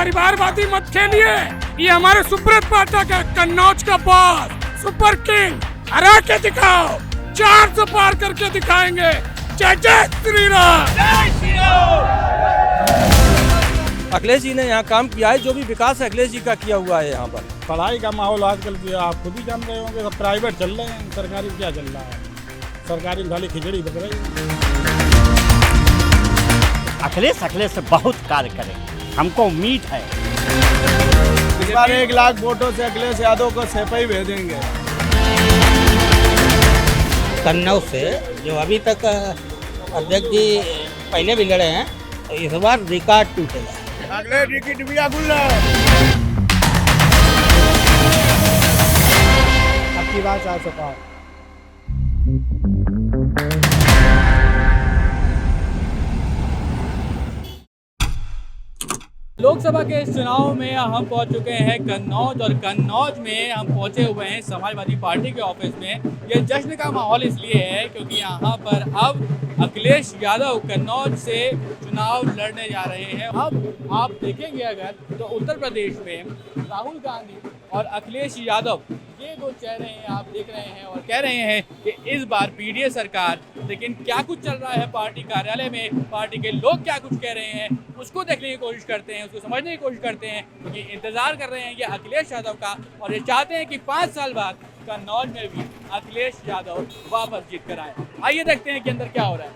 परिवारवादी मत खेलिए। ये हमारे सुब्रत पाठक का कन्नौज का बॉस सुपर किंग, हरा के दिखाओ, 400 पार करके दिखाएंगे। जय जय श्री राम। जय श्री राम। अखिलेश जी ने यहाँ काम किया है, जो भी विकास अखिलेश जी का किया हुआ है यहाँ पर। पढ़ाई का माहौल आजकल आप खुद ही जान रहे होंगे, सब प्राइवेट चल रहे हैं, सरकारी क्या चल रहा है? सरकारी खाली खिचड़ी बन रही है। अखिलेश से बहुत कार्य करेंगे, हमको उम्मीद है। इस बार 1 लाख वोटों से अखिलेश यादव को सेपई भेजेंगे। कन्नौज से जो अभी तक अध्यक्ष जी पहले भी लड़े हैं, तो इस बार रिकॉर्ड टूटेगा। अगले टिकट भी अगुल आपकी बात आ सका। लोकसभा के इस चुनाव में हम पहुंच चुके हैं कन्नौज, और कन्नौज में हम पहुंचे हुए हैं समाजवादी पार्टी के ऑफिस में। ये जश्न का माहौल इसलिए है क्योंकि यहाँ पर अब अखिलेश यादव कन्नौज से चुनाव लड़ने जा रहे हैं। अब आप देखेंगे अगर तो उत्तर प्रदेश में राहुल गांधी और अखिलेश यादव, ये दो चेहरे हैं आप देख रहे हैं, और कह रहे हैं कि इस बार पीडीए सरकार। लेकिन क्या कुछ चल रहा है पार्टी कार्यालय में, पार्टी के लोग क्या कुछ कह रहे हैं, उसको देखने की कोशिश करते हैं, उसको समझने की कोशिश करते हैं, क्योंकि इंतजार कर रहे हैं ये अखिलेश यादव का, और ये चाहते हैं कि 5 साल बाद कन्नौज में भी अखिलेश यादव वापस जीत कर आए। आइए देखते हैं कि अंदर क्या हो रहा है।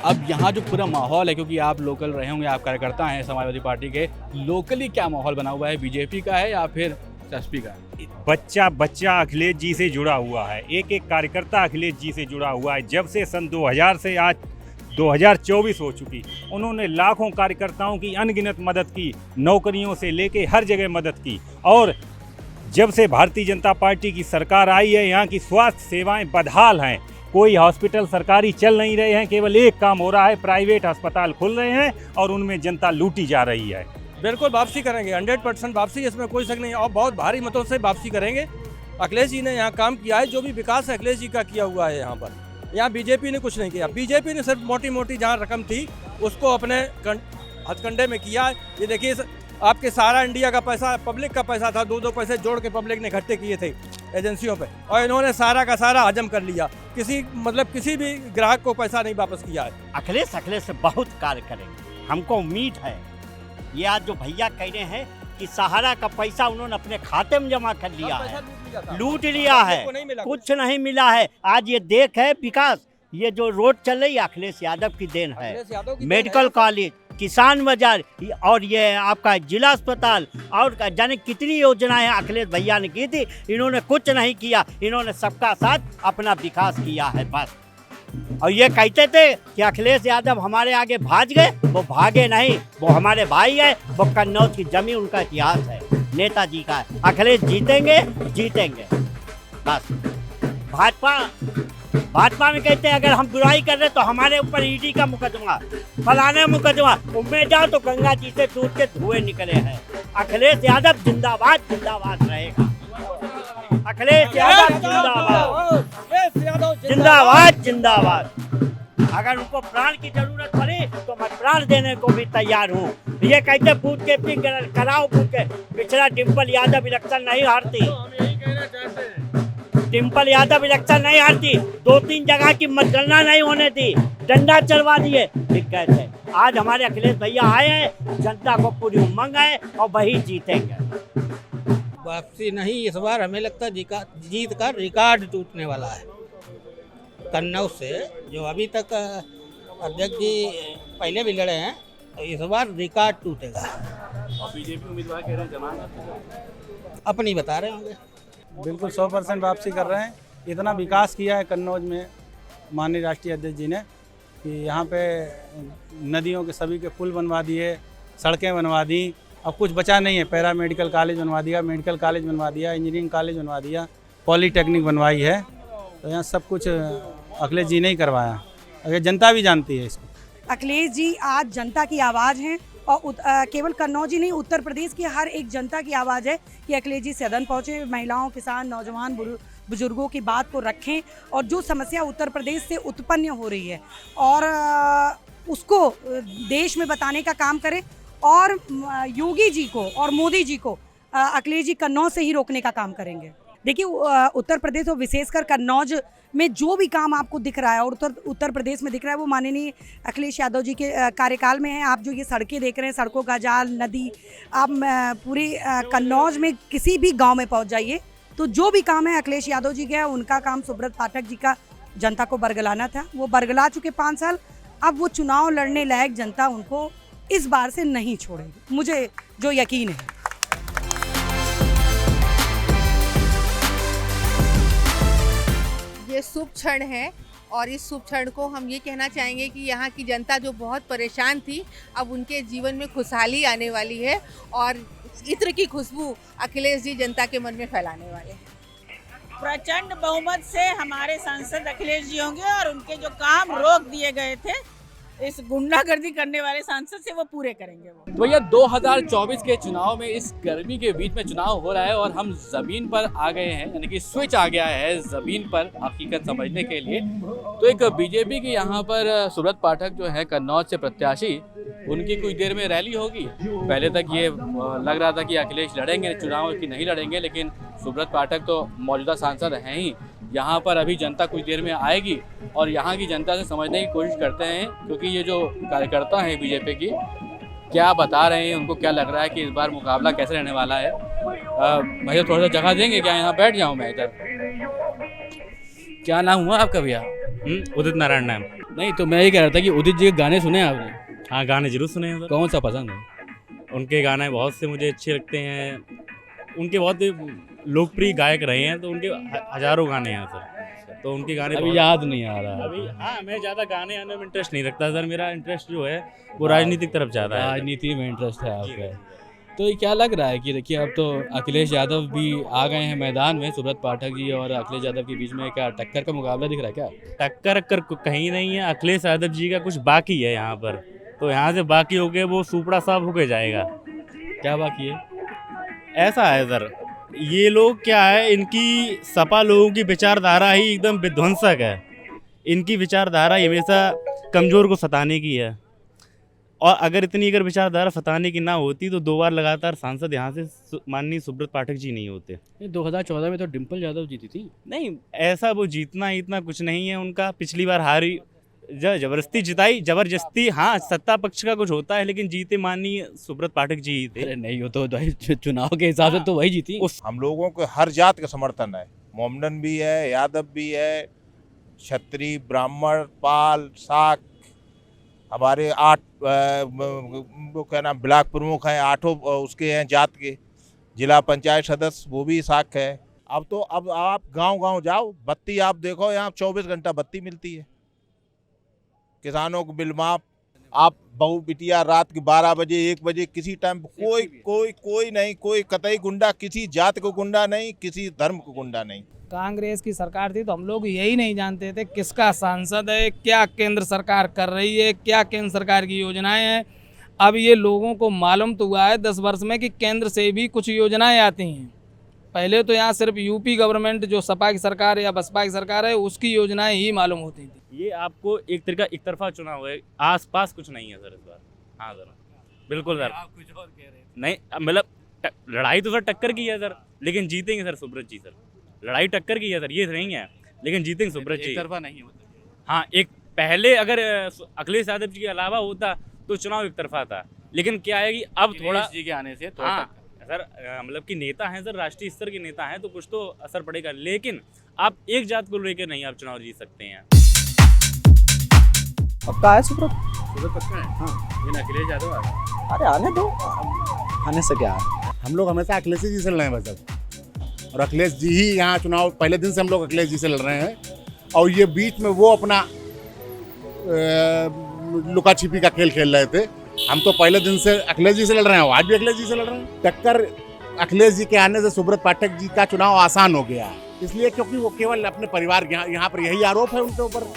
अब यहाँ जो पूरा माहौल है, क्योंकि आप लोकल रहे होंगे, आप कार्यकर्ता हैं समाजवादी पार्टी के, लोकली क्या माहौल बना हुआ है, बीजेपी का है या फिर एसपी का? बच्चा बच्चा अखिलेश जी से जुड़ा हुआ है, एक एक कार्यकर्ता अखिलेश जी से जुड़ा हुआ है। जब से सन 2000 से आज 2024 हो चुकी, उन्होंने लाखों कार्यकर्ताओं की अनगिनत मदद की, नौकरियों से लेके हर जगह मदद की। और जब से भारतीय जनता पार्टी की सरकार आई है, यहाँ की स्वास्थ्य सेवाएं बदहाल हैं। कोई हॉस्पिटल सरकारी चल नहीं रहे हैं, केवल एक काम हो रहा है, प्राइवेट अस्पताल खुल रहे हैं और उनमें जनता लूटी जा रही है। बिल्कुल वापसी करेंगे, 100% वापसी, इसमें कोई शक नहीं, और बहुत भारी मतों से वापसी करेंगे। अखिलेश जी ने यहाँ काम किया है, जो भी विकास अखिलेश जी का किया हुआ है यहाँ पर। यहाँ बीजेपी ने कुछ नहीं किया। बीजेपी ने सिर्फ मोटी मोटी जहाँ रकम थी उसको अपने हथकंडे में किया। ये देखिए, आपके सारा इंडिया का पैसा, पब्लिक का पैसा था, 2-2 पैसे जोड़ के पब्लिक ने इकट्ठे किए थे एजेंसियों पे, और इन्होंने सारा का सारा हजम कर लिया। किसी भी ग्राहक को पैसा नहीं वापस किया है। अखिलेश से बहुत कार्य करेंगे, हमको उम्मीद है। ये आज जो भैया कह रहे हैं कि सहारा का पैसा उन्होंने अपने खाते में जमा कर लिया है, लूट लिया है, कुछ नहीं मिला है। आज ये देख है विकास, ये जो रोड चल रही है अखिलेश यादव की देन है। मेडिकल कॉलेज, किसान बाजार, और ये आपका जिला अस्पताल, और जाने कितनी योजनाएं अखिलेश भैया ने की थी। इन्होंने कुछ नहीं किया, इन्होंने सबका साथ अपना विकास किया है बस। और ये कहते थे कि अखिलेश यादव हमारे आगे भाग गए, वो भागे नहीं, वो हमारे भाई है। वो कन्नौज की जमीन उनका इतिहास है, नेताजी का है। अखिलेश जीतेंगे बस। भाजपा में कहते हैं अगर हम बुराई कर रहे तो हमारे ऊपर ईडी का मुकदमा, फलाने मुकदमा, उनमें जाओ तो गंगा जी से टूट के धुएं निकले हैं। अखिलेश यादव जिंदाबाद जिंदाबाद रहेगा। अखिलेश यादव जिंदाबाद जिंदाबाद। अगर उनको प्राण की जरूरत पड़े तो मैं प्राण देने को भी तैयार हूँ। ये कहते बूथ कैंपिंग कराओ, बूथ के पिछड़ा डिम्पल यादव इलेक्शन नहीं हारती, डिम्पल यादव इलेक्शन नहीं हारती, 2-3 जगह की मतगणना नहीं होने दी, डंडा चलवा दिए। ठीक कहते आज हमारे अखिलेश भैया आए हैं, जनता को पूरी उमंग है और वही जीतेंगे। वापसी नहीं, इस बार हमें लगता है जीत का रिकॉर्ड टूटने वाला है। कन्नौज से जो अभी तक अध्यक्ष जी पहले भी लड़े हैं, तो इस बार रिकॉर्ड टूटेगा। और बीजेपी उम्मीदवार कह रहे हैं जमानत अपनी बता रहे होंगे। बिल्कुल 100% वापसी कर रहे हैं। इतना विकास किया है कन्नौज में माननीय राष्ट्रीय अध्यक्ष जी ने कि यहाँ पे नदियों के सभी के पुल बनवा दिए, सड़कें बनवा दी। अब कुछ बचा नहीं है। पैरा मेडिकल कॉलेज बनवा दिया, मेडिकल कॉलेज बनवा दिया, इंजीनियरिंग कॉलेज बनवा दिया, पॉलीटेक्निक बनवाई है। तो यहाँ सब कुछ अखिलेश जी ने ही करवाया। अगर जनता भी जानती है इसको। अखिलेश जी आज जनता की आवाज़ हैं, और केवल कन्नौज ही नहीं, उत्तर प्रदेश की हर एक जनता की आवाज़ है कि अखिलेश जी सदन पहुँचे। महिलाओं, किसान, नौजवान, बुजुर्गों की बात को रखें और जो समस्या उत्तर प्रदेश से उत्पन्न हो रही है और उसको देश में बताने का काम करें और योगी जी को और मोदी जी को अखिलेश जी कन्नौज से ही रोकने का काम करेंगे। देखिए उत्तर प्रदेश और विशेषकर कन्नौज में जो भी काम आपको दिख रहा है और उत्तर प्रदेश में दिख रहा है वो माननीय अखिलेश यादव जी के कार्यकाल में है। आप जो ये सड़कें देख रहे हैं, सड़कों का जाल, नदी, आप पूरे कन्नौज में किसी भी गांव में पहुंच जाइए तो जो भी काम है अखिलेश यादव जी के है। उनका काम सुब्रत पाठक जी का जनता को बरगलाना था, वो बरगला चुके 5 साल। अब वो चुनाव लड़ने लायक जनता उनको इस बार से नहीं छोड़ेगी, मुझे जो यकीन है। ये शुभ क्षण है और इस शुभ क्षण को हम ये कहना चाहेंगे कि यहाँ की जनता जो बहुत परेशान थी, अब उनके जीवन में खुशहाली आने वाली है और इत्र की खुशबू अखिलेश जी जनता के मन में फैलाने वाले हैं। प्रचंड बहुमत से हमारे सांसद अखिलेश जी होंगे और उनके जो काम रोक दिए गए थे इस गुंडागर्दी करने वाले सांसद से वो पूरे करेंगे। वो तो भैया 2024 के चुनाव में इस गर्मी के बीच में चुनाव हो रहा है और हम जमीन पर आ गए हैं, यानी कि स्विच आ गया है जमीन पर हकीकत समझने के लिए। तो एक बीजेपी की यहाँ पर सुब्रत पाठक जो है कन्नौज से प्रत्याशी, उनकी कुछ देर में रैली होगी। पहले तक ये लग रहा था कि अखिलेश लड़ेंगे चुनाव की नहीं लड़ेंगे, लेकिन सुब्रत पाठक तो मौजूदा सांसद हैं ही। यहाँ पर अभी जनता कुछ देर में आएगी और यहाँ की जनता से समझने की कोशिश करते हैं, क्योंकि ये जो कार्यकर्ता हैं बीजेपी की क्या बता रहे हैं, उनको क्या लग रहा है कि इस बार मुकाबला कैसे रहने वाला है। भैया थोड़ा सा जगह देंगे क्या, यहाँ बैठ जाऊँ मैं इधर। क्या नाम हुआ आपका भैया? उदित नारायण नाम। नहीं तो मैं ये कह रहा था कि उदित जी के गाने सुने आपने? हाँ, गाने जरूर सुने हैं सर। कौन सा पसंद है? उनके गाने बहुत से मुझे अच्छे लगते हैं। उनके बहुत लोकप्रिय गायक रहे हैं, तो उनके हजारों गाने हैं सर। तो उनके गाने अभी याद नहीं आ रहा अभी। हाँ, मैं ज़्यादा गाने आने में इंटरेस्ट नहीं रखता सर। मेरा इंटरेस्ट जो है वो राजनीतिक तरफ ज़्यादा है। राजनीति में इंटरेस्ट है आपका। तो ये क्या लग रहा है कि देखिए अब तो अखिलेश यादव भी आ गए हैं मैदान में, सुब्रत पाठक जी और अखिलेश यादव के बीच में क्या टक्कर का मुकाबला दिख रहा है क्या? टक्कर कहीं नहीं है। अखिलेश यादव जी का कुछ बाकी है यहाँ पर, तो यहाँ से बाकी हो गए वो सुपड़ा साफ होके जाएगा। क्या बाकी है? ऐसा है सर, ये लोग क्या है, इनकी सपा लोगों की विचारधारा ही एकदम विध्वंसक है। इनकी विचारधारा हमेशा कमज़ोर को सताने की है, और अगर इतनी विचारधारा सताने की ना होती तो 2 बार लगातार सांसद यहाँ से माननीय सुब्रत पाठक जी नहीं होते। 2014 में तो डिम्पल यादव जीती थी। नहीं, ऐसा वो जीतना इतना कुछ नहीं है उनका। पिछली बार हारी, जबरदस्ती जिताई, जबरदस्ती। हाँ, सत्ता पक्ष का कुछ होता है, लेकिन जीते माननीय सुब्रत पाठक जी ही थे। अरे नहीं, हो तो चुनाव के हिसाब से तो वही जीती। हम लोगों को हर जात का समर्थन है, मोमडन भी है, यादव भी है, क्षत्रिय, ब्राह्मण, पाल, साक। हमारे 8 वो क्या नाम ब्लॉक प्रमुख हैं, 8 उसके हैं जात के। जिला पंचायत सदस्य वो भी साक है। अब आप गांव जाओ, बत्ती आप देखो, यहाँ 24 घंटा बत्ती मिलती है। किसानों को बिल माफ। आप बहू बिटिया रात के 12 बजे 1 बजे किसी टाइम कोई नहीं, कोई कतई गुंडा, किसी जात को गुंडा नहीं, किसी धर्म को गुंडा नहीं। कांग्रेस की सरकार थी तो हम लोग यही नहीं जानते थे किसका सांसद है, क्या केंद्र सरकार कर रही है, क्या केंद्र सरकार की योजनाएं हैं। अब ये लोगों को मालूम तो हुआ है 10 वर्ष में कि केंद्र से भी कुछ योजनाएं आती हैं। पहले तो यहाँ सिर्फ यूपी गवर्नमेंट जो सपा की सरकार है या बसपा की सरकार है उसकी योजनाएं ही मालूम होती थी। ये आपको एक तरीका एक तरफा चुनाव है, आसपास कुछ नहीं है सर इस बार। हाँ सर, बिल्कुल सर। आप कुछ और कह रहे हैं। नहीं, मतलब लड़ाई तो सर टक्कर की है सर, लेकिन जीतेंगे सर सुब्रत जी। सर लड़ाई टक्कर की है सर, ये नहीं है, लेकिन जीतेंगे सुब्रत जी। एक तरफा नहीं है। हाँ, एक पहले अगर अखिलेश यादव जी के अलावा होता तो चुनाव एक तरफा था, लेकिन क्या है कि अब थोड़ा जी के आने से हाँ सर, मतलब कि नेता हैं सर, राष्ट्रीय स्तर के नेता हैं, तो कुछ तो असर पड़ेगा। लेकिन आप एक जात को लेकर नहीं आप चुनाव जीत सकते हैं। पक्का है सुब्रत पक्का है। हाँ, लेकिन अखिलेश यादव आ गए। अरे आने दो, आने से क्या है। हम लोग हमेशा अखिलेश जी से लड़ रहे हैं बस अब, और अखिलेश जी ही यहाँ चुनाव पहले दिन से हम लोग अखिलेश जी से लड़ रहे हैं। और ये बीच में वो अपना लुका छिपी का खेल खेल रहे थे। हम तो पहले दिन से अखिलेश जी से लड़ रहे हैं, आज भी अखिलेश जी से लड़ रहे हैं। टक्कर अखिलेश जी के आने से सुब्रत पाठक जी का चुनाव आसान हो गया, इसलिए क्योंकि वो केवल अपने परिवार यहाँ पर यही आरोप है उनके ऊपर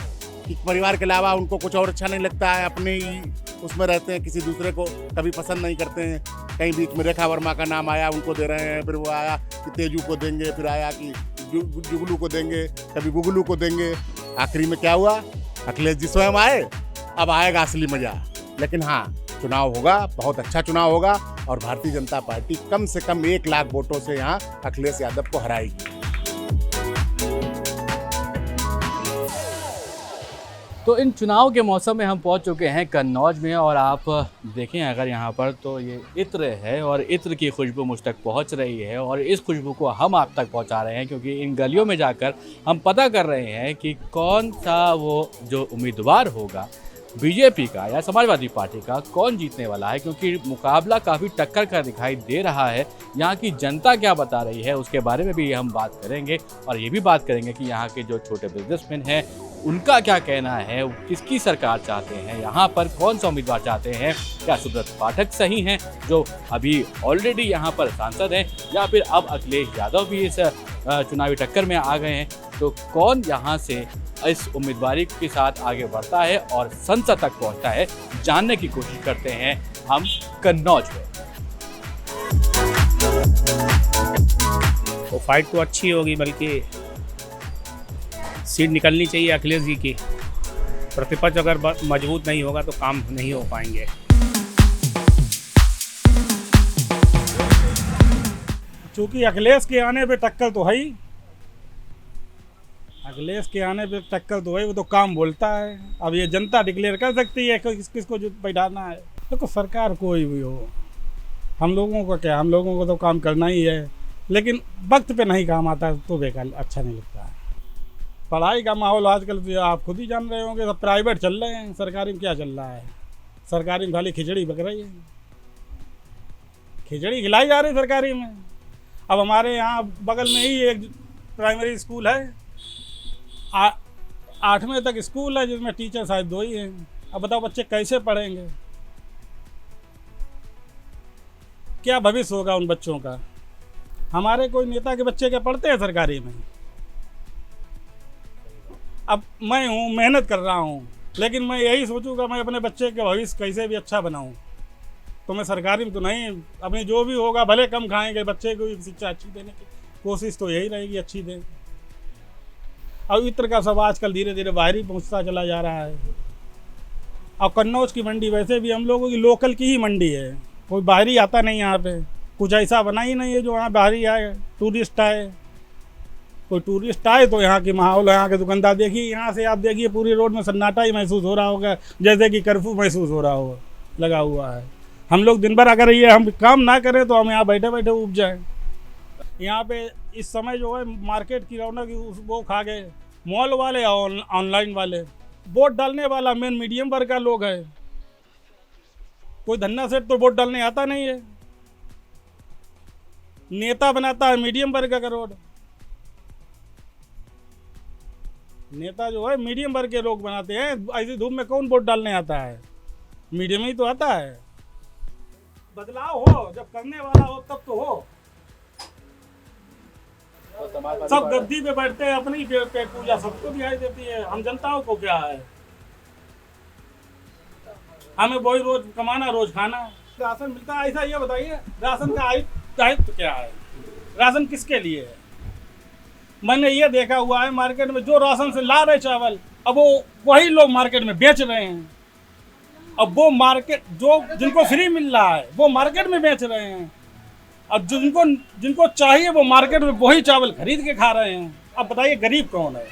कि परिवार के अलावा उनको कुछ और अच्छा नहीं लगता है, अपने ही उसमें रहते हैं, किसी दूसरे को कभी पसंद नहीं करते हैं। कहीं बीच में रेखा वर्मा का नाम आया, उनको दे रहे हैं, फिर वो आया कि तेजू को देंगे, फिर आया कि जुगलू को देंगे, कभी गुगलू को देंगे। आखिरी में क्या हुआ? अखिलेश जी स्वयं आए। अब आएगा असली मजा। लेकिन हाँ, चुनाव होगा, बहुत अच्छा चुनाव होगा और भारतीय जनता पार्टी कम से कम 1 लाख वोटों से यहाँ अखिलेश यादव को हराएगी। तो इन चुनाव के मौसम में हम पहुंच चुके हैं कन्नौज में और आप देखें अगर यहाँ पर तो ये इत्र है और इत्र की खुशबू मुझ तक पहुँच रही है और इस खुशबू को हम आप तक पहुँचा रहे हैं क्योंकि इन गलियों में जाकर हम पता कर रहे हैं कि कौन सा वो जो उम्मीदवार होगा बीजेपी का या समाजवादी पार्टी का, कौन जीतने वाला है, क्योंकि मुकाबला काफ़ी टक्कर का दिखाई दे रहा है। यहाँ की जनता क्या बता रही है उसके बारे में भी हम बात करेंगे और ये भी बात करेंगे कि यहाँ के जो छोटे बिजनेसमैन हैं उनका क्या कहना है, किसकी सरकार चाहते हैं, यहाँ पर कौन सा उम्मीदवार चाहते हैं, क्या सुब्रत पाठक सही हैं जो अभी ऑलरेडी यहाँ पर सांसद हैं या फिर अब अखिलेश यादव भी इस चुनावी टक्कर में आ गए हैं। तो कौन यहाँ से इस उम्मीदवारी के साथ आगे बढ़ता है और संसद तक पहुँचता है, जानने की कोशिश करते हैं हम कन्नौज में। तो फाइट तो अच्छी होगी, बल्कि सीट निकलनी चाहिए अखिलेश जी की। प्रतिपक्ष अगर मजबूत नहीं होगा तो काम नहीं हो पाएंगे। चूँकि अखिलेश के आने पे टक्कर तो है ही, अखिलेश के आने पे टक्कर तो है, वो तो काम बोलता है। अब ये जनता डिक्लेयर कर सकती है किसको जो बैठाना है। देखो सरकार कोई भी हो, हम लोगों को क्या, हम लोगों को तो काम करना ही है, लेकिन वक्त पे नहीं काम आता तो बेकार, अच्छा नहीं लगता है। पढ़ाई का माहौल आजकल तो आप खुद ही जान रहे होंगे, सब प्राइवेट चल रहे हैं, सरकारी में क्या चल रहा है? सरकारी में खाली खिचड़ी पक रही है, खिचड़ी खिलाई जा रही है सरकारी में। अब हमारे यहाँ बगल में ही एक प्राइमरी स्कूल है, 8वें तक स्कूल है जिसमें टीचर शायद 2 ही हैं। अब बताओ बच्चे कैसे पढ़ेंगे? क्या भविष्य होगा उन बच्चों का? हमारे कोई नेता के बच्चे क्या पढ़ते हैं सरकारी में? अब मैं हूँ, मेहनत कर रहा हूँ, लेकिन मैं यही सोचूंगा मैं अपने बच्चे के भविष्य कैसे भी अच्छा बनाऊँ, तो मैं सरकारी में तो नहीं, अपनी जो भी होगा भले कम खाएंगे, बच्चे को शिक्षा अच्छी देने की कोशिश तो यही रहेगी, अच्छी दें। अब इत्र का सब आजकल धीरे धीरे बाहर ही पहुँचता चला जा रहा है। अब कन्नौज की मंडी वैसे भी हम लोगों की लोकल की ही मंडी है, कोई बाहरी आता नहीं यहाँ पे, कुछ ऐसा बना ही नहीं है जो यहाँ बाहरी आए, टूरिस्ट आए। कोई टूरिस्ट आए तो यहाँ की माहौल, यहाँ के दुकानदार देखिए, यहाँ से आप देखिए पूरी रोड में सन्नाटा ही महसूस हो रहा होगा, जैसे कि कर्फ्यू महसूस हो रहा होगा, लगा हुआ है। हम लोग दिन भर अगर ये हम काम ना करें तो हम यहाँ बैठे बैठे उब जाएं। यहाँ पे इस समय जो है मार्केट की रौनक वो खा गए मॉल वाले और ऑनलाइन वाले। वोट डालने वाला मेन मीडियम वर्ग का लोग है, कोई धन्ना सेठ तो वोट डालने आता नहीं है। नेता बनाता है मीडियम वर्ग का रोड, नेता जो है मीडियम वर्ग के लोग बनाते हैं। ऐसी धूप में कौन वोट डालने आता है? मीडियम ही तो आता है। बदलाव हो, जब करने वाला हो तब तो हो। सब गद्दी पे बैठते हैं, अपनी पेट पूजा सबको दिखाई देती है, हम जनताओं को क्या है? हमें वही रोज कमाना रोज खाना। राशन मिलता है, ऐसा ये बताइए राशन का दायित्व क्या है? राशन किसके लिए है? मैंने ये देखा हुआ है मार्केट में जो राशन से ला रहे चावल, अब वो वही लोग मार्केट में बेच रहे हैं। अब वो मार्केट जो जिनको फ्री मिल रहा है वो मार्केट में बेच रहे हैं, अब जिनको चाहिए वो मार्केट में वही चावल खरीद के खा रहे हैं। अब बताइए गरीब कौन है?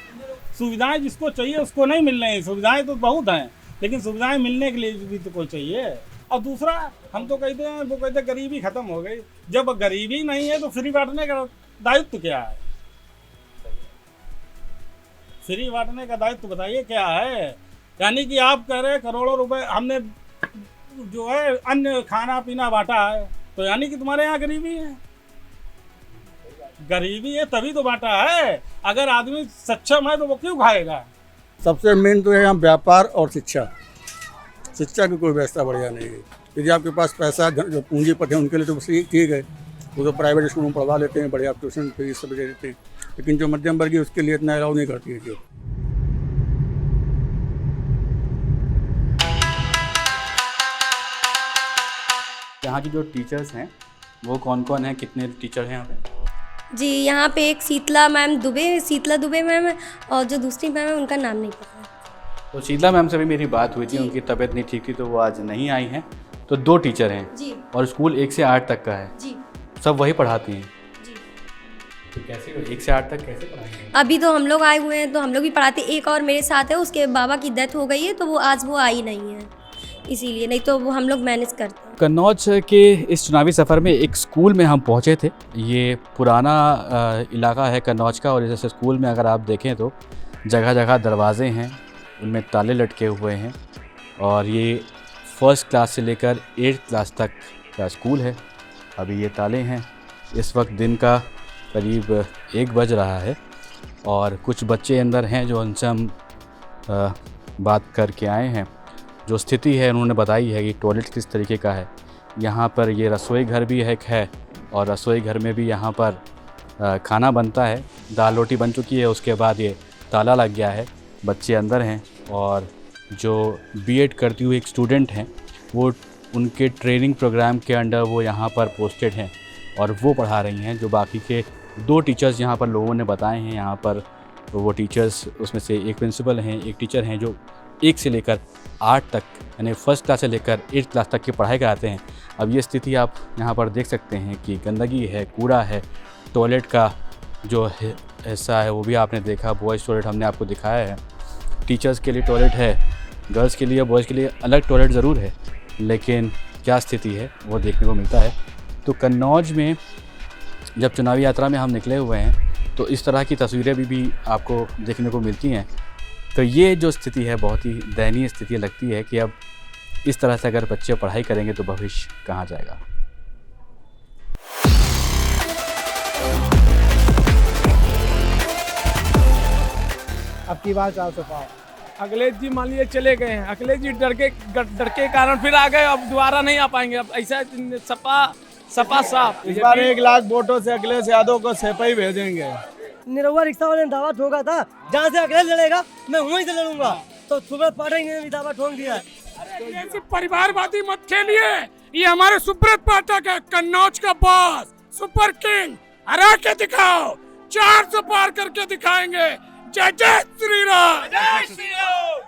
सुविधाएं जिसको चाहिए उसको नहीं मिल रही हैं। सुविधाएं तो बहुत हैं, लेकिन सुविधाएं मिलने के लिए भी तो कोई चाहिए। और दूसरा हम तो कहते हैं, वो कहते हैं गरीबी खत्म हो गई। जब गरीबी नहीं है तो फ्री बांटने का दायित्व क्या है? फ्री बांटने का दायित्व बताइए क्या है? यानी कि आप कह रहे हैं करोड़ों रुपए हमने जो है अन्य खाना पीना बांटा है, तो यानी कि तुम्हारे यहाँ गरीबी है। गरीबी है तभी तो बांटा है। अगर आदमी सक्षम है तो वो क्यों खाएगा? सबसे मेन तो है यहाँ व्यापार और शिक्षा। शिक्षा की कोई व्यवस्था बढ़िया नहीं है। यदि आपके पास पैसा जो पूंजीपति है उनके लिए तो ठीक है, वो तो प्राइवेट स्कूलों में पढ़वा लेते हैं, बढ़िया ट्यूशन फीस सब दे देते हैं, लेकिन जो मध्यम वर्गीय उसके लिए इतना अलाउ नहीं करती है। जो यहाँ की जो टीचर्स हैं वो कौन कौन हैं, कितने टीचर हैं यहाँ पे? जी, यहाँ पे एक शीतला दुबे मैम है, और जो दूसरी मैम है उनका नाम नहीं पता। तो शीतला मैम से भी मेरी बात हुई थी, उनकी तबीयत नहीं ठीक थी तो वो आज नहीं आई हैं। तो 2 टीचर हैं जी, और स्कूल 1 से 8 तक का है जी, सब वही पढ़ाती हैं जी। तो कैसे 1 से 8 तक कैसे पढ़ाएंगे? अभी तो हम लोग आए हुए हैं तो हम लोग भी पढ़ाते। एक और मेरे साथ है, उसके बाबा की डेथ हो गई है तो वो आज आई नहीं है, इसीलिए, नहीं तो वो हम लोग मैनेज करते हैं। कन्नौज के इस चुनावी सफ़र में एक स्कूल में हम पहुंचे थे। ये पुराना इलाका है कन्नौज का, और इस स्कूल में अगर आप देखें तो जगह जगह दरवाजे हैं, उनमें ताले लटके हुए हैं, और ये 1st क्लास से लेकर 8th क्लास तक का स्कूल है। अभी ये ताले हैं। इस वक्त दिन का करीब 1 बज रहा है और कुछ बच्चे अंदर हैं जो उनसे हम बात करके आए हैं। जो स्थिति है उन्होंने बताई है कि टॉयलेट किस तरीके का है। यहाँ पर ये रसोई घर भी है और रसोई घर में भी यहाँ पर खाना बनता है। दाल रोटी बन चुकी है, उसके बाद ये ताला लग गया है। बच्चे अंदर हैं और जो बीएड करती हुई एक स्टूडेंट हैं वो उनके ट्रेनिंग प्रोग्राम के अंडर वो यहाँ पर पोस्टेड हैं और वो पढ़ा रही हैं। जो बाकी के 2 टीचर्स यहाँ पर लोगों ने बताए हैं, यहाँ पर वो टीचर्स उसमें से एक प्रिंसिपल हैं, एक टीचर हैं जो 1 से लेकर 8 तक यानी 1st क्लास से लेकर 8th क्लास तक की पढ़ाई कराते हैं। अब ये स्थिति आप यहाँ पर देख सकते हैं कि गंदगी है, कूड़ा है, टॉयलेट का जो हिस्सा है वो भी आपने देखा। बॉयज़ टॉयलेट हमने आपको दिखाया है। टीचर्स के लिए टॉयलेट है, गर्ल्स के लिए, बॉयज़ के लिए अलग टॉयलेट ज़रूर है, लेकिन क्या स्थिति है वो देखने को मिलता है। तो कन्नौज में जब चुनावी यात्रा में हम निकले हुए हैं तो इस तरह की तस्वीरें भी आपको देखने को मिलती हैं। तो ये जो स्थिति है बहुत ही दयनीय स्थिति लगती है कि अब इस तरह से अगर बच्चे पढ़ाई करेंगे तो भविष्य कहाँ जाएगा। अब की बात 400 पार। अखिलेश जी मान लीजिए चले गए हैं, अखिलेश जी डर के कारण फिर आ गए, अब दोबारा नहीं आ पाएंगे। अब ऐसा सपा साफ। इस बार 1 लाख वोटों से अखिलेश यादव को सेपई भेजेंगे। निरहुआ रिक्शा वाले ने दावा ठोका था, जहाँ से अखिलेश लड़ेगा मैं वहीं से लड़ूंगा, तो सुब्रत पाठक ने भी दावा ठोक दिया। ऐसे परिवारवादी मत खेलिए, ये हमारे सुब्रत पाठक है, कन्नौज का बॉस, सुपर किंग। हरा के दिखाओ, 400 पार करके दिखाएंगे। जय जय श्री राम। जय श्री राम।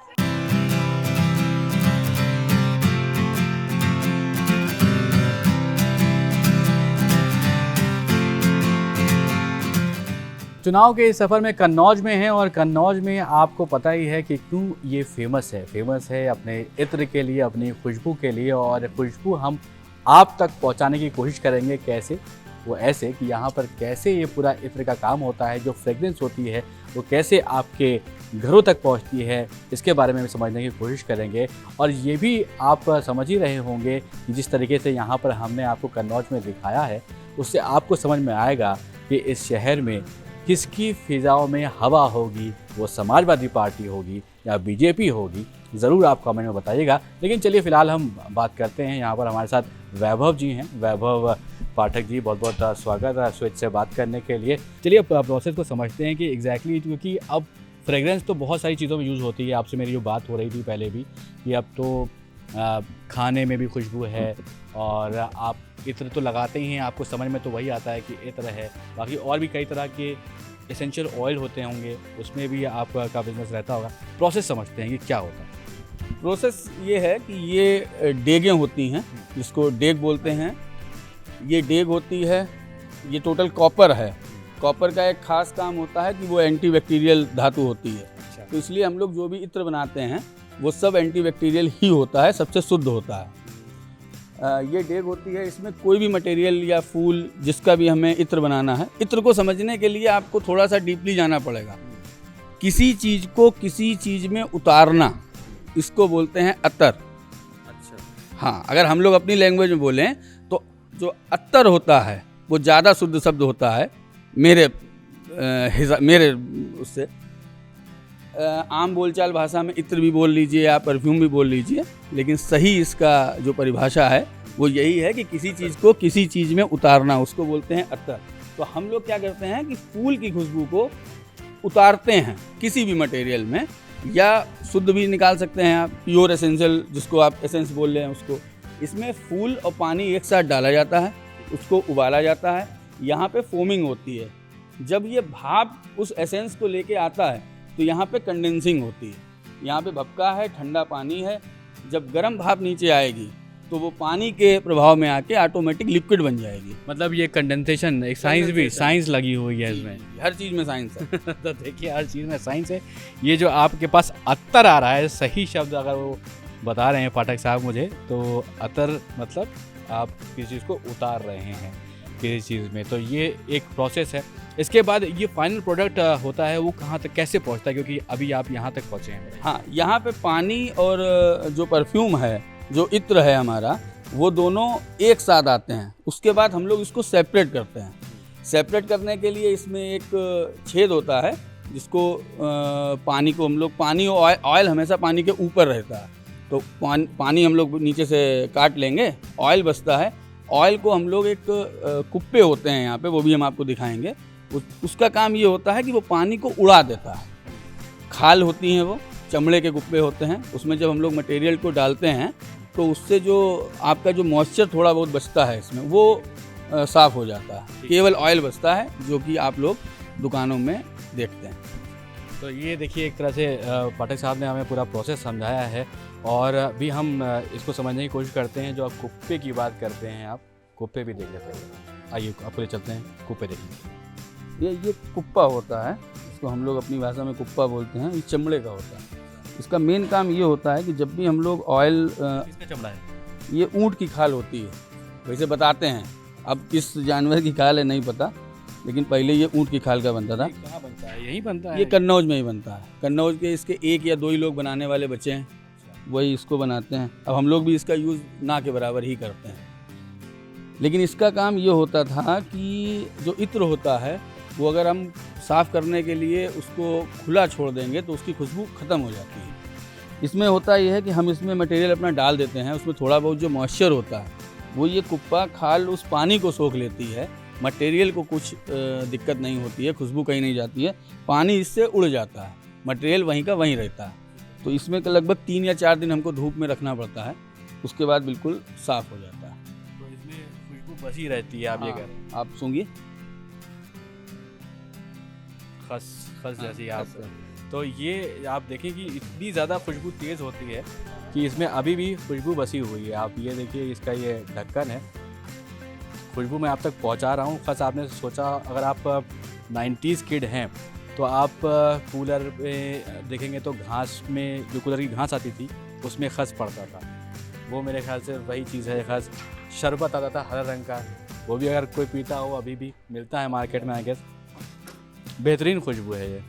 चुनाव के इस सफ़र में कन्नौज में हैं और कन्नौज में आपको पता ही है कि क्यों ये फेमस है अपने इत्र के लिए, अपनी खुशबू के लिए। और खुशबू हम आप तक पहुंचाने की कोशिश करेंगे। कैसे? वो ऐसे कि यहाँ पर कैसे ये पूरा इत्र का काम होता है, जो फ्रेगरेंस होती है वो कैसे आपके घरों तक पहुँचती है, इसके बारे में भी समझने की कोशिश करेंगे। और ये भी आप समझ ही रहे होंगे कि जिस तरीके से यहाँ पर हमने आपको कन्नौज में दिखाया है, उससे आपको समझ में आएगा कि इस शहर में किसकी फिजाओं में हवा होगी, वो समाजवादी पार्टी होगी या बीजेपी होगी, ज़रूर आप कमेंट में बताइएगा। लेकिन चलिए फ़िलहाल हम बात करते हैं। यहाँ पर हमारे साथ वैभव जी हैं, वैभव पाठक जी, बहुत बहुत स्वागत है स्विच से बात करने के लिए। चलिए प्रोसेस को समझते हैं कि एग्जैक्टली, क्योंकि अब फ्रेगरेंस तो बहुत सारी चीज़ों में यूज़ होती है। आपसे मेरी जो बात हो रही थी पहले भी कि अब तो खाने में भी खुशबू है और आप इत्र तो लगाते ही हैं, आपको समझ में तो वही आता है कि इत्र है। बाकी और भी कई तरह के एसेंशियल ऑयल होते होंगे, उसमें भी आपका बिजनेस रहता होगा। प्रोसेस समझते हैं कि क्या होता है। प्रोसेस ये है कि ये डेगें होती हैं, जिसको डेग बोलते हैं। ये डेग होती है, ये टोटल कॉपर है। कॉपर का एक खास काम होता है कि वो एंटीबैक्टीरियल धातु होती है, तो इसलिए हम लोग जो भी इत्र बनाते हैं वो सब एंटीबैक्टीरियल ही होता है, सबसे शुद्ध होता है। ये डेग होती है, इसमें कोई भी मटेरियल या फूल जिसका भी हमें इत्र बनाना है। इत्र को समझने के लिए आपको थोड़ा सा डीपली जाना पड़ेगा। किसी चीज़ को किसी चीज़ में उतारना, इसको बोलते हैं अतर। अच्छा, हाँ, अगर हम लोग अपनी लैंग्वेज में बोलें तो जो अतर होता है वो ज़्यादा शुद्ध शब्द होता है मेरे उससे। आम बोलचाल भाषा में इत्र भी बोल लीजिए या परफ्यूम भी बोल लीजिए, लेकिन सही इसका जो परिभाषा है वो यही है कि किसी चीज़ को किसी चीज़ में उतारना, उसको बोलते हैं अतर। तो हम लोग क्या करते हैं कि फूल की खुशबू को उतारते हैं किसी भी मटेरियल में, या शुद्ध भी निकाल सकते हैं आप, प्योर एसेंशियल जिसको आप एसेंस बोल रहे हैं उसको। इसमें फूल और पानी एक साथ डाला जाता है, उसको उबाला जाता है, यहाँ पे फोमिंग होती है। जब ये भाप उस एसेंस को लेके आता है तो यहाँ पे कंडेंसिंग होती है। यहाँ पे भपका है, ठंडा पानी है। जब गर्म भाप नीचे आएगी तो वो पानी के प्रभाव में आके ऑटोमेटिक लिक्विड बन जाएगी। मतलब ये कंडेंसेशन एक साइंस लगी हुई है इसमें। हर चीज़ में साइंस है। तो देखिए हर चीज़ में साइंस है। ये जो आपके पास अत्तर आ रहा है, सही शब्द अगर वो बता रहे हैं पाठक साहब मुझे, तो अत्तर मतलब आप किसी चीज़ को उतार रहे हैं किसी चीज़ में, तो ये एक प्रोसेस है। इसके बाद ये फाइनल प्रोडक्ट होता है वो कहाँ तक कैसे पहुँचता है, क्योंकि अभी आप यहाँ तक पहुँचे हैं? हाँ, यहाँ पे पानी और जो परफ्यूम है, जो इत्र है हमारा, वो दोनों एक साथ आते हैं। उसके बाद हम लोग इसको सेपरेट करते हैं। सेपरेट करने के लिए इसमें एक छेद होता है जिसको पानी को हम लोग, पानी और ऑयल हमेशा पानी के ऊपर रहता है, तो पानी हम लोग नीचे से काट लेंगे, ऑयल बचता है। ऑयल को हम लोग एक कुप्पे होते हैं यहाँ पे, वो भी हम आपको दिखाएंगे। उसका काम ये होता है कि वो पानी को उड़ा देता है। खाल होती हैं वो, चमड़े के कुप्पे होते हैं, उसमें जब हम लोग मटेरियल को डालते हैं तो उससे जो आपका जो मॉइस्चर थोड़ा बहुत बचता है इसमें, वो साफ़ हो जाता है। केवल ऑयल बचता है जो कि आप लोग दुकानों में देखते हैं। तो ये देखिए एक तरह से पाठक साहब ने हमें पूरा प्रोसेस समझाया है, और भी हम इसको समझने की कोशिश करते हैं। जो आप कुप्पे की बात करते हैं, आप कुप्पे भी देख लेते हैं। आइए आपको ले चलते हैं, कुप्पे देखेंगे। ये कुप्पा होता है, इसको हम लोग अपनी भाषा में कुप्पा बोलते हैं। ये चमड़े का होता है। इसका मेन काम ये होता है कि जब भी हम लोग ऑयल, किसका चमड़ा है? ये ऊँट की खाल होती है, वैसे बताते हैं। अब किस जानवर की खाल है नहीं पता, लेकिन पहले ये ऊँट की खाल का बनता था। कहाँ बनता है? यहीं बनता है? ये कन्नौज में ही बनता है। कन्नौज के इसके 1 या 2 ही लोग बनाने वाले बचे हैं, वही इसको बनाते हैं। अब हम लोग भी इसका यूज़ ना के बराबर ही करते हैं। लेकिन इसका काम ये होता था कि जो इत्र होता है वो अगर हम साफ़ करने के लिए उसको खुला छोड़ देंगे तो उसकी खुशबू ख़त्म हो जाती है। इसमें होता ये है कि हम इसमें मटेरियल अपना डाल देते हैं, उसमें थोड़ा बहुत जो मॉइस्चर होता है वो ये कुप्पा खाल उस पानी को सोख लेती है। मटेरियल को कुछ दिक्कत नहीं होती है, खुशबू कहीं नहीं जाती है, पानी इससे उड़ जाता है, मटेरियल वहीं का वहीं रहता है। तो इसमें लगभग 3 या 4 दिन हमको धूप में रखना पड़ता है, उसके बाद बिल्कुल साफ़ हो जाता है। तो इसमें खुशबू बची रहती है। आप ये कह रहे हैं? आप सूंघिए, खस जैसी आप। तो ये आप देखें कि इतनी ज़्यादा खुशबू तेज़ होती है कि इसमें अभी भी खुशबू बसी हुई है। आप ये देखिए, इसका ये ढक्कन है, खुशबू मैं आप तक पहुंचा रहा हूँ। खस आपने सोचा, अगर आप 90s किड हैं तो आप कूलर में देखेंगे तो घास में, जो कूलर की घास आती थी उसमें खस पड़ता था, वो मेरे ख्याल से वही चीज़ है। खस शरबत आता था हरे रंग का, वो भी अगर कोई पीता हो अभी भी मिलता है मार्केट में, आई गेस। बेहतरीन खुशबू है ये,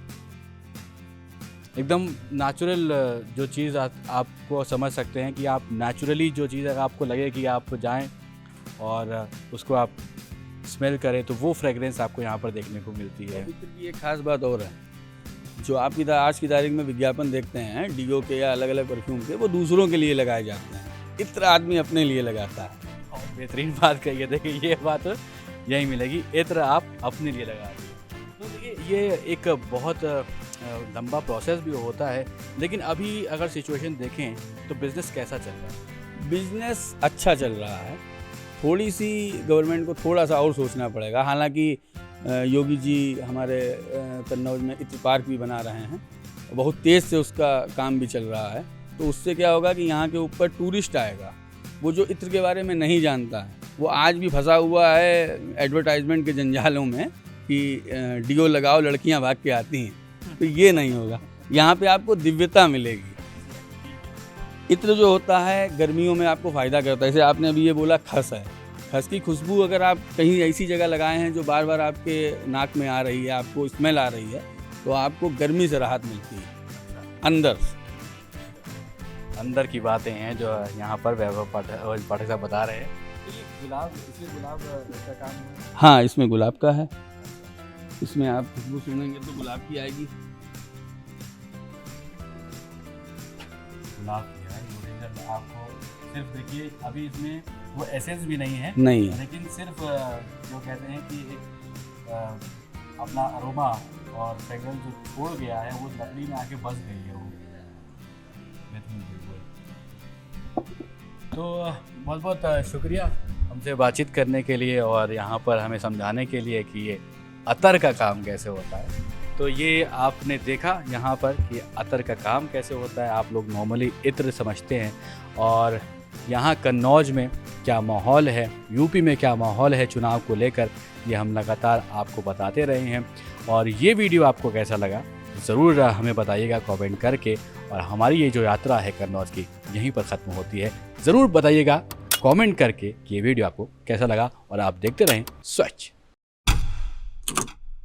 एकदम नेचुरल जो चीज़ आपको समझ सकते हैं कि आप नेचुरली जो चीज़ अगर आपको लगे कि आप जाएं और उसको आप स्मेल करें तो वो फ्रेगरेंस आपको यहाँ पर देखने को मिलती है। इत्र की एक खास बात और है, जो आप आज की तारीख में विज्ञापन देखते हैं डीओ के या अलग अलग परफ्यूम के, वो दूसरों के लिए लगाए जाते हैं। इत्र आदमी अपने लिए लगाता है। और बेहतरीन बात कही है, देखिए ये बात यही मिलेगी, इत्र आप अपने लिए लगा रहे हैं। तो देखिए ये एक बहुत लंबा प्रोसेस भी होता है, लेकिन अभी अगर सिचुएशन देखें तो बिज़नेस कैसा चल रहा है? बिज़नेस अच्छा चल रहा है। थोड़ी सी गवर्नमेंट को थोड़ा सा और सोचना पड़ेगा। हालांकि योगी जी हमारे कन्नौज में इत्र पार्क भी बना रहे हैं, बहुत तेज़ से उसका काम भी चल रहा है। तो उससे क्या होगा कि यहाँ के ऊपर टूरिस्ट आएगा, वो जो इत्र के बारे में नहीं जानता है, वो आज भी फंसा हुआ है एडवर्टाइजमेंट के जंजालों में कि डीओ लगाओ लड़कियाँ भाग के आती हैं। तो ये नहीं होगा, यहाँ पे आपको दिव्यता मिलेगी। इत्र जो होता है गर्मियों में आपको फ़ायदा करता है। जैसे आपने अभी ये बोला खस है, खस की खुशबू अगर आप कहीं ऐसी जगह लगाए हैं जो बार बार आपके नाक में आ रही है, आपको स्मेल आ रही है, तो आपको गर्मी से राहत मिलती है। अंदर की बातें हैं जो यहाँ पर वैभव पाठक साहब बता रहे हैं। गुलाब, इसमें गुलाब का काम है? हाँ, इसमें गुलाब का है। इसमें आप खुशबू सुनेंगे तो गुलाब की आएगी। गुलाब की है ओरिजिनल। आपको सिर्फ देखिए अभी इसमें वो एसेंस भी नहीं है, लेकिन सिर्फ जो कहते हैं कि एक अपना अरोमा और फ्रेगरेंस जो छोड़ गया है वो लकड़ी में आके बस गई है। वो तो बहुत बहुत शुक्रिया हमसे बातचीत करने के लिए और यहाँ पर हमें समझाने के लिए कि ये अतर का काम कैसे होता है। तो ये आपने देखा यहाँ पर कि अतर का काम कैसे होता है। आप लोग नॉर्मली इत्र समझते हैं और यहाँ कन्नौज में क्या माहौल है, यूपी में क्या माहौल है चुनाव को लेकर, ये हम लगातार आपको बताते रहे हैं। और ये वीडियो आपको कैसा लगा ज़रूर हमें बताइएगा कमेंट करके। और हमारी ये जो यात्रा है कन्नौज की यहीं पर ख़त्म होती है। ज़रूर बताइएगा कमेंट करके कि ये वीडियो आपको कैसा लगा और आप देखते रहें स्वच्छ।